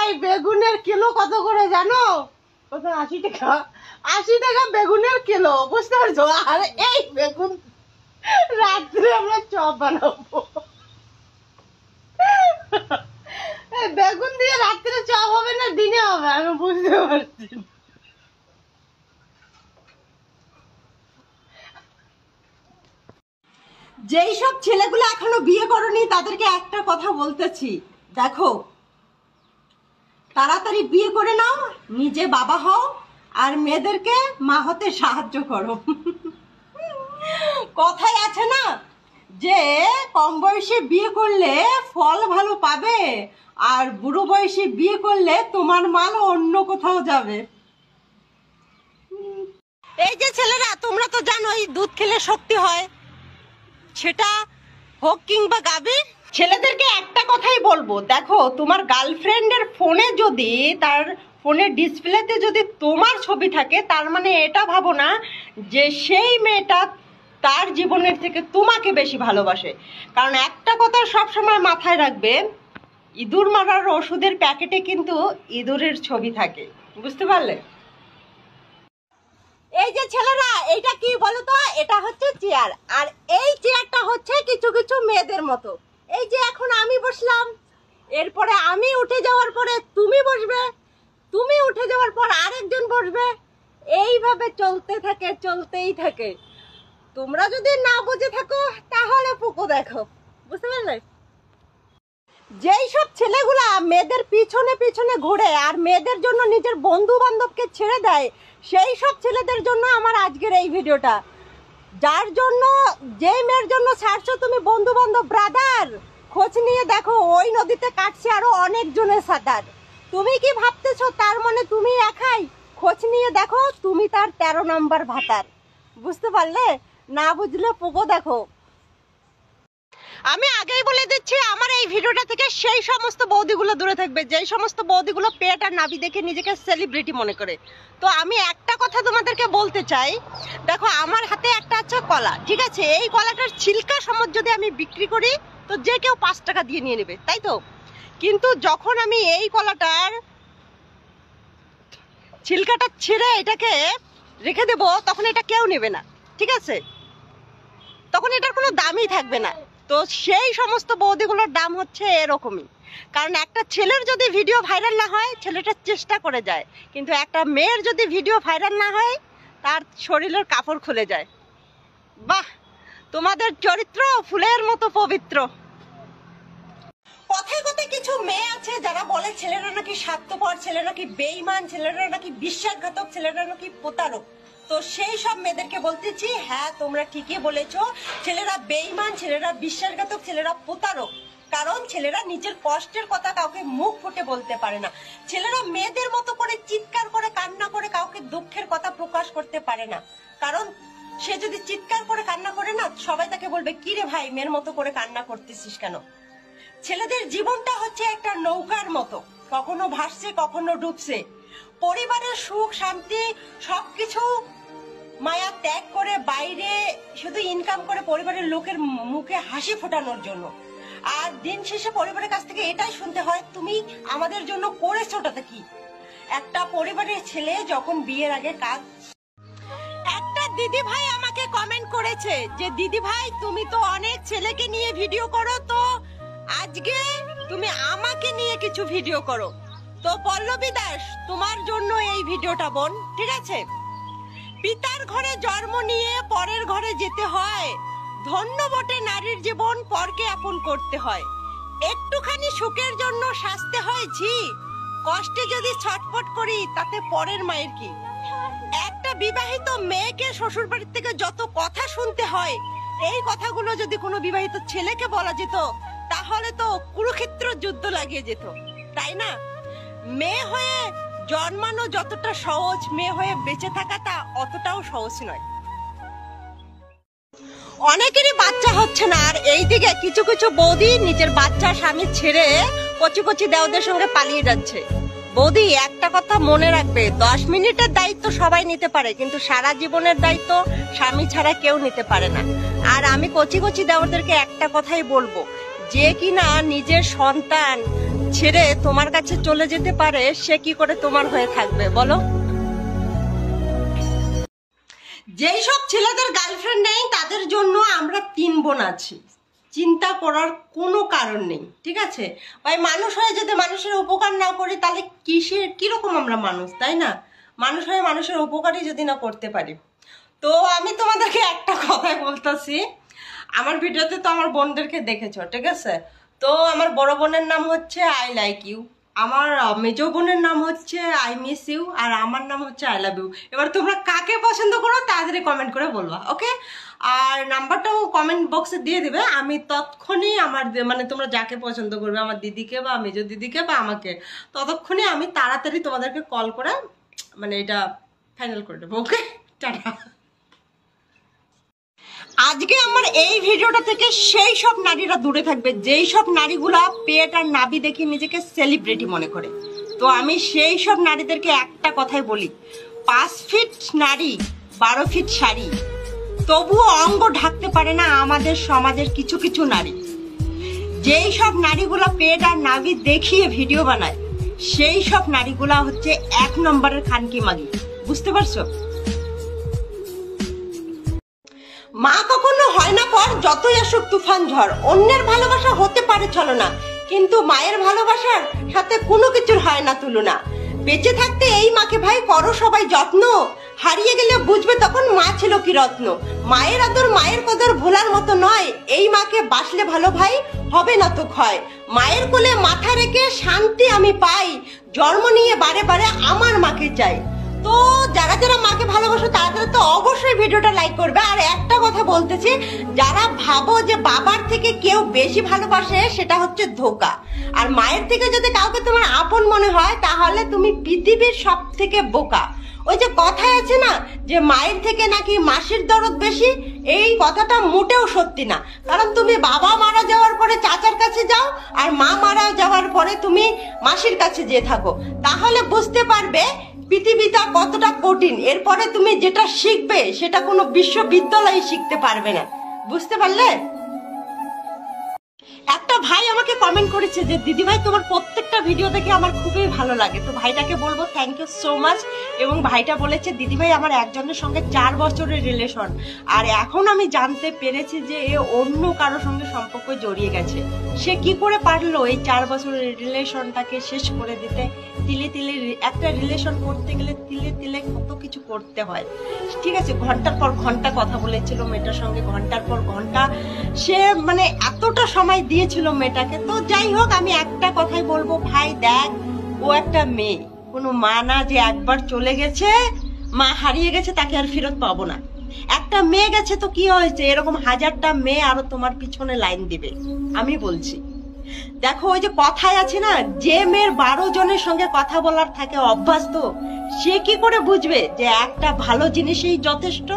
এই বেগুনের কিলো কত করে জানো? কত? 80 টাকা। 80 টাকা বেগুনের কিলো, বুঝতে পারছো? আর এই বেগুন রাত্রে আমরা চপ বানাবো। বেগুন দিয়ে রাত্রে চপ হবে না দিনে হবে, আমি বুঝতে পারছি। যেই সব ছেলেগুলো এখনো বিয়ে করনি তাদেরকে একটা কথা বলতেছি, দেখো তাড়াতাড়ি বিয়ে করে নাও, নিজে বাবা হও, আর মেয়েদেরকে মা হতে সাহায্য করো। কথায় আছে না যে কম বয়সে বিয়ে করলে ফল ভালো পাবে, আর বুড়ো বয়সে বিয়ে করলে তোমার মাল অন্য কোথাও যাবে। এই যে ছেলেরা, তোমরা তো জানোই দুধ খেলে শক্তি হয়, সেটা হোক কিংবা গাভীর। ছেলেদেরকে একটা কথাই বলবো, দেখো তোমার গার্লফ্রেন্ডের ফোনে যদি, তার ফোনের ডিসপ্লেতে যদি তোমার ছবি থাকে, তার মানে এটা ভাবো না যে সেই মেয়েটা তার জীবনের থেকে তোমাকে বেশি ভালোবাসে। কারণ একটা কথা সবসময় মাথায় রাখবে, ইঁদুর মারার ওষুধের প্যাকেটে কিন্তু ইঁদুরের ছবি থাকে, বুঝতে পারলে? এই যে ছেলেরা, এইটা কি বলো তো? এটা হচ্ছে চেয়ার, আর এই চেয়ারটা হচ্ছে কিছু কিছু মেয়েদের মতো। এই যে এখন আমি বসলাম, এরপরে আমি উঠে যাওয়ার পরে তুমি বসবে, তুমি উঠে যাওয়ার পর আরেকজন বসবে, এইভাবে চলতে থাকে, চলতেই থাকে। তোমরা যদি না বুঝে থাকো তাহলে পুকো দেখো, বুঝতে পারলে? যেই সব ছেলেগুলা মেয়েদের পিছনে পিছনে ঘুরে আর মেয়েদের জন্য নিজের বন্ধু বান্ধবকে ছেড়ে দেয়, সেই সব ছেলেদের জন্য আমার আজকের এই ভিডিওটা। যার জন্য, যে মেয়ের জন্য ছাড়ছো তুমি বন্ধু বান্ধব, ব্রাদার, খোঁজ নিয়ে দেখো ওই নদীতে কাটছে আরো অনেকজনের সাঁতার। তুমি কি ভাবতেছো তার মানে তুমি একাই? খোঁজ নিয়ে দেখো তুমি তার 13 নম্বর ভাতার, বুঝতে পারলে? না বুঝলে পুকো দেখো। আমি আগেই বলে দিচ্ছি, আমার এই ভিডিওটা থেকে সেই সমস্ত বৌদিগুলো দূরে থাকবে, যেই সমস্ত বৌদিগুলো পেট আর নাভি দেখে নিজেকে সেলিব্রিটি মনে করে। তো আমি একটা কথা তোমাদেরকে বলতে চাই, দেখো আমার হাতে একটা আছে কলা, ঠিক আছে? এই কলাটার ছিলকা সমেত যদি আমি বিক্রি করি তো যে কেউ 5 টাকা দিয়ে নিয়ে নেবে, তাই তো? কিন্তু যখন আমি এই কলাটার ছিলকাটা ছিঁড়ে এটাকে রেখে দেব, তখন এটা কেউ নেবে না, ঠিক আছে? তখন এটার কোনো দামই থাকবে না। তো সেই সমস্ত বৌদিগুলোর দাম হচ্ছে এরকমই। কারণ একটা ছেলের যদি ভিডিও ভাইরাল না হয়, ছেলেটা চেষ্টা করে যায়, কিন্তু একটা মেয়ের যদি ভিডিও ভাইরাল না হয়, তার শরীরের কাপড় খুলে যায়। বাহ, তোমাদের চরিত্র ফুলের মতো পবিত্র। কথায় কথায় কিছু মেয়ে আছে যারা বলে ছেলেরা নাকি স্বার্থপর, ছেলেরা নাকি বেঈমান, ছেলেরা নাকি বিশ্বাসঘাতক, ছেলেরা নাকি প্রতারক। তো সেই সব মেয়েদেরকে বলতেছি, হ্যাঁ তোমরা ঠিকই বলেছো, ছেলেরা বেঈমান, ছেলেরা বিশ্বাসঘাতক, ছেলেরা প্রতারক। কারণ ছেলেরা নিজের কষ্টের কথা কাউকে মুখ ফুটে বলতে পারে না। ছেলেরা মেয়েদের মতো করে চিৎকার করে কান্না করে কাউকে দুঃখের কথা প্রকাশ করতে পারে না। কারণ সে যদি চিৎকার করে কান্না করে না, সবাই তাকে বলবে, কি রে ভাই মেয়ের মতো করে কান্না করতেছিস কেন? ছেলেদের জীবনটা হচ্ছে একটা নৌকার মতো, কখনো ভাসছে কখনো ডুবছে। পরিবারের সুখ শান্তি সবকিছু মায়া ত্যাগ করে বাইরে শুধু ইনকাম করে পরিবারের লোকের মুখে হাসি ফোটানোর জন্য। আর দিন শেষে পরিবারের কাছ থেকে এটাই শুনতে হয়, তুমি আমাদের জন্য করেছোটা কি? একটা পরিবারের ছেলে যখন বিয়ের আগে কাজ, একটা দিদি ভাই আমাকে কমেন্ট করেছে যে দিদি ভাই তুমি তো অনেক ছেলেকে নিয়ে ভিডিও করো, তো আজকে তুমি আমাকে নিয়ে কিছু ভিডিও করো। তো পল্লবী দাস, তোমার জন্য এই ভিডিওটা বোন, ঠিক আছে? পিতার ঘরে জন্ম নিয়ে পরের ঘরে যেতে হয়, ধন্য বটে নারীর জীবন, পরকে আপন করতে হয়। একটুখানি সুখের জন্য শাস্তে হয় ঝি, কষ্টে যদি ছটফট করি তাতে পরের মায়ের কি? একটা বিবাহিত মেয়েকে শ্বশুর বাড়ির থেকে যত কথা শুনতে হয়, এই কথাগুলো যদি কোনো বিবাহিত ছেলেকে বলা যেত তাহলে তো কুরুক্ষেত্র যুদ্ধ লাগিয়ে যেত, তাই না? মেয়ে হয়ে জন্মানো যতটা সহজ, মেয়ে হয়ে বেঁচে থাকাটা অতটাও সহজ নয়। অনেকেরই বাচ্চা হচ্ছে না, আর এইদিকে কিছু কিছু বৌদি নিজের বাচ্চা স্বামী ছেড়ে কচি কচি দেওদের সঙ্গে পালিয়ে যাচ্ছে। বৌদি একটা কথা মনে রাখবে, 10 মিনিটের দায়িত্ব সবাই নিতে পারে, কিন্তু সারা জীবনের দায়িত্ব স্বামী ছাড়া কেউ নিতে পারে না। আর আমি কচি কচি দেওরদেরকে একটা কথাই বলবো, যে কিনা নিজের সন্তান ছেড়ে তোমার কাছে চলে যেতে পারে, সে কি করে তোমার হয়ে থাকবে বলো? যেই সব ছেলেদের গার্লফ্রেন্ড নেই তাদের জন্য আমরা 3 বোন আছি, চিন্তা করার কোনো কারণ নেই, ঠিক আছে ভাই? মানুষ হয়ে যদি মানুষের উপকার না করি তাহলে কিরকম আমরা মানুষ, তাই না? মানুষ হয়ে মানুষের উপকারই যদি না করতে পারি। তো আমি তোমাদেরকে একটা কথাই বলতেছি, আমার ভিডিওতে তো আমার বোনদেরকে দেখেছো, ঠিক আছে? তো আমার বড় বোনের নাম হচ্ছে আই লাইক ইউ, আমার মেজো বোনের নাম হচ্ছে আই মিস ইউ, আর আমার নাম হচ্ছে আই লাভ ইউ। এবার তোমরা কাকে পছন্দ করো তাড়াতাড়ি কমেন্ট করে বলবা, ওকে? আর নাম্বারটাও কমেন্ট বক্সে দিয়ে দিবে, আমি তৎক্ষণই আমার মানে তোমরা যাকে পছন্দ করবে, আমার দিদিকে বা মেজো দিদিকে বা আমাকে, ততক্ষণই আমি তাড়াতাড়ি তোমাদেরকে কল করে মানে এটা ফাইনাল করে দেবো, ওকে? টাটা। আজকে আমার এই ভিডিওটা থেকে সেই সব নারীরা দূরে থাকবে যেই সব নারীগুলা পেট আর নাভি দেখে নিজেকে সেলিব্রিটি মনে করে। তো আমি সেই সব নারীদেরকে একটা কথাই বলি, 5 ফিট নারী 12 ফিট শাড়ি, তবুও অঙ্গ ঢাকতে পারে না আমাদের সমাজের কিছু কিছু নারী। যেই সব নারীগুলা পেট আর নাভি দেখিয়ে ভিডিও বানায় সেই সব নারীগুলা হচ্ছে 1 নম্বরের খানকি মাগি, বুঝতে পারছো? মা কখনো হয় না পর, যতই আসুক তুফান ঝড়। অন্যের ভালোবাসা হতে পারে ছলনা, কিন্তু মায়ের ভালোবাসার সাথে কোনো কিছুর হয় না তুলনা। বেঁচে থাকতে এই মাকে ভাই করো সবাই যত্ন, হারিয়ে গেলে বুঝবে তখন মা ছিল কি রত্ন। মায়ের আদর মায়ের কদর ভোলার মতো নয়, এই মাকে বাসলে ভালো ভাই হবে না তো ক্ষয়। মায়ের কোলে মাথা রেখে শান্তি আমি পাই, জন্ম নিয়ে বারে বারে আমার মাকে চাই। তো যারা যারা মাকে ভালোবাসো তারা তো অবশ্যই ভিডিওটা লাইক করবে। আর একটা কথা বলতেছি, যারা ভাবো যে বাবার থেকে কেউ বেশি ভালোবাসে সেটা হচ্ছে ধোঁকা। আর মায়ের থেকে যদি কাউকে তোমার আপন মনে হয় তাহলে তুমি পৃথিবীর সব থেকে বোকা। ওই যে কথায় আছে না যে মায়ের থেকে নাকি মাসির দরদ বেশি, এই কথাটা মোটেও সত্যি না। কারণ তুমি বাবা মারা যাওয়ার পরে চাচার কাছে যাও আর মা মারা যাওয়ার পরে তুমি মাসির কাছে যেয়ে থাকো, তাহলে বুঝতে পারবে পৃথিবীটা কতটা কঠিন। এরপরে তুমি যেটা শিখবে সেটা কোনো বিশ্ববিদ্যালয়ে শিখতে পারবে না, বুঝতে পারলে? একটা ভাই আমাকে কমেন্ট করেছে যে দিদি ভাই তোমার প্রত্যেকটা ভিডিও দেখে আমার খুবই ভালো লাগে। তো ভাইটাকে বলবো থ্যাংক ইউ সো মাচ। এবং ভাইটা বলেছে দিদি ভাই আমার একজনের সঙ্গে 4 বছরের রিলেশন, আর এখন আমি জানতে পেরেছি যে এ অন্য কারোর সঙ্গে সম্পর্ক জড়িয়ে গেছে। সে কি করে পারলো এই 4 বছরের রিলেশনটাকে শেষ করে দিতে? তিলে তিলে একটা রিলেশন করতে গেলে তিলে তিলে কত কিছু করতে হয়, ঠিক আছে? ঘন্টার পর ঘন্টা কথা বলেছিল মেয়েটার সঙ্গে, ঘন্টার পর ঘন্টা সে মানে এতটা সময় দিয়েছিল মেয়েটাকে। তো যাই হোক, আমি একটা কথাই বলবো ভাই দেখ, ও একটা মেয়ে, কোনো মা না যে একবার চলে গেছে, মা হারিয়ে গেছে তাকে আর ফেরত পাবো না। একটা মেয়ে গেছে তো কি হয়েছে, এরকম 1000টা মেয়ে আরো তোমার পিছনে লাইন দিবে। আমি বলছি দেখো, ওই যে কথায় আছে না, যে মেয়ের 12 জনের সঙ্গে কথা বলার থাকে অভ্যাস, তো সে কি করে বুঝবে যে একটা ভালো জিনিসই যথেষ্ট?